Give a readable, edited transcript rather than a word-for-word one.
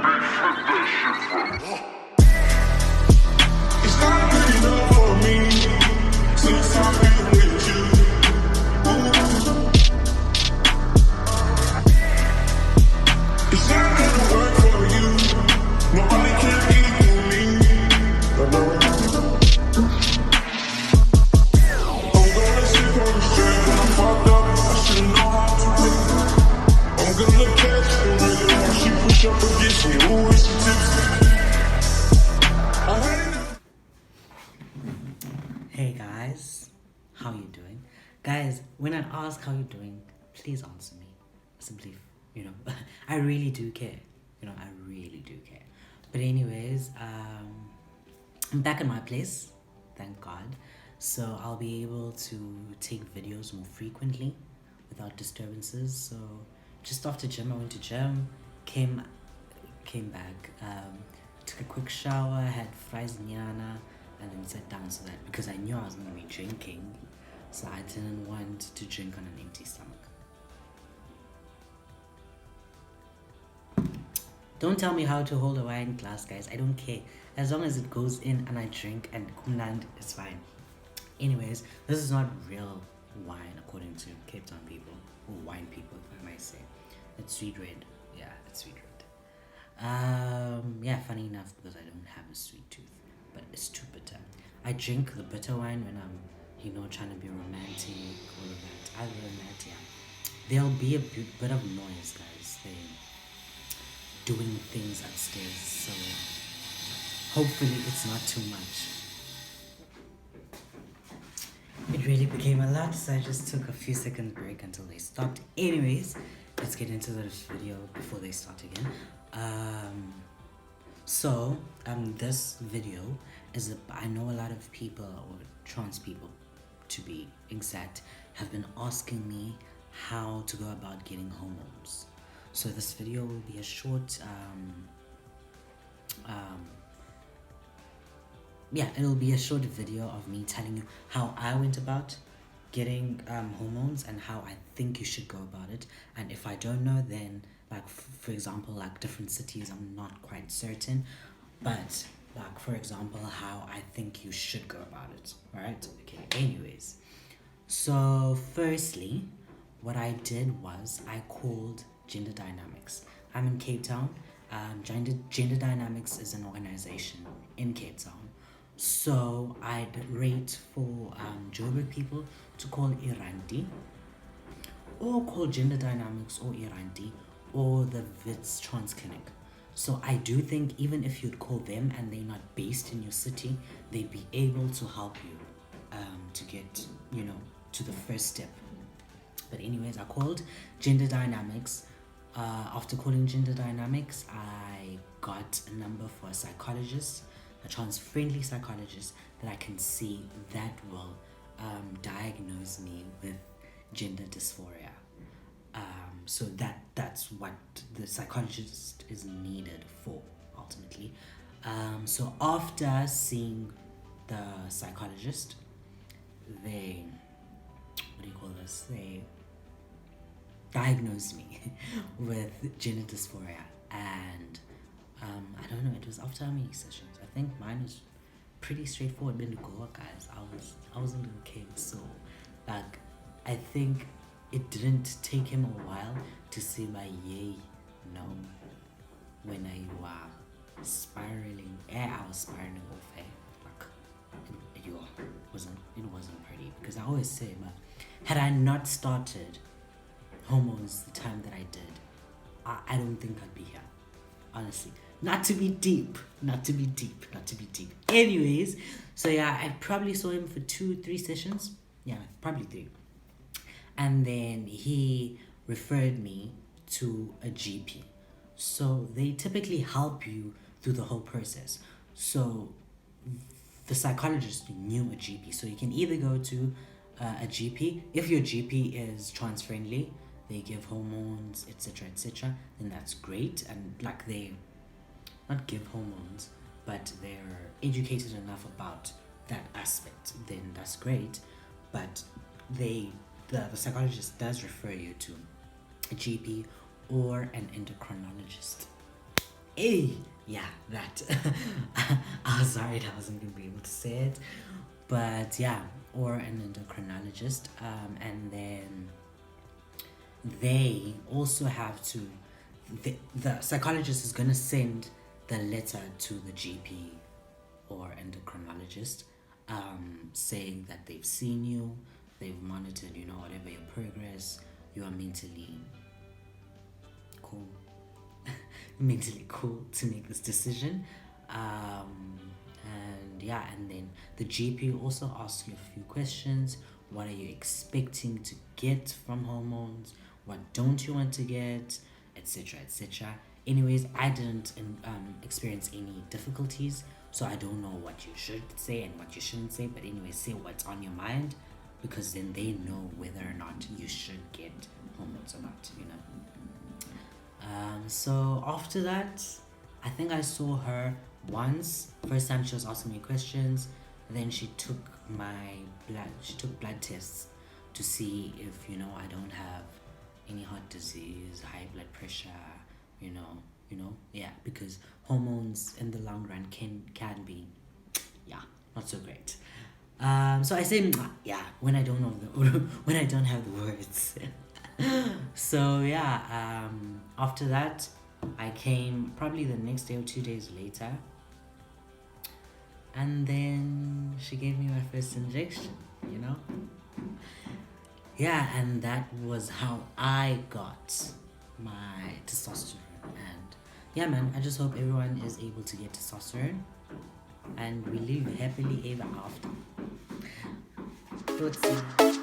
It's not good enough for me since I've been with you. It's not gonna work for you. Nobody can equal me. I'm gonna sit on the street when I'm fucked up. I should know how to play. I'm gonna catch the rhythm while she push up against me. Ooh, it's a tipsy. Hey guys, how you doing? Guys, when I ask how you doing, please answer me. Simply, I really do care. I really do care. But anyways, I'm back in my place, thank God. So I'll be able to take videos more frequently without disturbances. So just after gym, I went to gym, came back, took a quick shower, had fries nyana, and then sat down so that because I knew I was going to be drinking, so I didn't want to drink on an empty stomach. Don't tell me how to hold a wine glass, guys. I don't care. As long as it goes in and I drink and kumnand, it's fine. Anyways, this is not real wine according to Cape Town people, or wine people if I might say. It's sweet red. Yeah, it's sweet red. Yeah, funny enough, because I don't have a sweet tooth, but it's too bitter. I drink the bitter wine when I'm, trying to be romantic, all of that. Other than that, yeah, there'll be a bit of noise, guys. They're doing things upstairs, so hopefully it's not too much. It really became a lot, so I just took a few seconds break until they stopped. Anyways, let's get into this video before they start again. This video is I know a lot of people, or trans people to be exact, have been asking me how to go about getting hormones. So this video will be a short it'll be a short video of me telling you how I went about getting hormones and how I think you should go about it. And if I don't know, then like for example, like different cities, I'm not quite certain, but like for example, how I think you should go about it. All right, okay, anyways, so firstly what I did was I called Gender Dynamix. I'm in Cape Town. Gender Dynamix is an organization in Cape Town. So I'd rate for Joburg people to call Iranti, or call Gender Dynamix or Iranti, or the Wits Trans Clinic. So I do think even if you'd call them and they're not based in your city, they'd be able to help you to get, to the first step. But anyways, I called Gender Dynamix. After calling Gender Dynamix, I got a number for a psychologist, a trans-friendly psychologist that I can see that will diagnose me with gender dysphoria. So that's what the psychologist is needed for, ultimately. So after seeing the psychologist, they diagnosed me with gender dysphoria, and I don't know, it was after how many sessions? I think mine was pretty straightforward. Been to Goa, guys. I was a little kid, so like I think it didn't take him a while to see my yay no when I was spiraling. I was spiraling off air. Like it wasn't pretty, because I always say, but had I not started hormones the time that I did, I don't think I'd be here, honestly. Not to be deep. Anyways, so yeah, I probably saw him for 2-3 sessions. Yeah, probably 3. And then he referred me to a GP. So they typically help you through the whole process. So the psychologist knew a GP. So you can either go to a GP. If your GP is trans friendly, they give hormones, etc., then that's great. And like they not give hormones, but they're educated enough about that aspect, then that's great. But the psychologist does refer you to a GP or an endocrinologist. Yeah, that. I was sorry I wasn't gonna be able to say it, but yeah, or an endocrinologist, and then they also have to. The psychologist is gonna send the letter to the GP or endocrinologist, saying that they've seen you, they've monitored, whatever your progress, you are mentally cool, mentally cool to make this decision. And yeah, and then the GP will also asks you a few questions. What are you expecting to get from hormones? What don't you want to get? Etc. etc. Anyways, I didn't experience any difficulties, so I don't know what you should say and what you shouldn't say. But anyway, say what's on your mind, because then they know whether or not you should get hormones or not. So after that, I think I saw her once. First time she was asking me questions. Then she took my blood. She took blood tests to see if I don't have any heart disease, high blood pressure. Yeah, because hormones in the long run can be, yeah, not so great. So I say yeah when I don't know when I don't have the words. So yeah, after that, I came probably the next day or 2 days later, and then she gave me my first injection. Yeah, and that was how I got my testosterone. And yeah, man, I just hope everyone is able to get testosterone, and we live happily ever after. Let's see.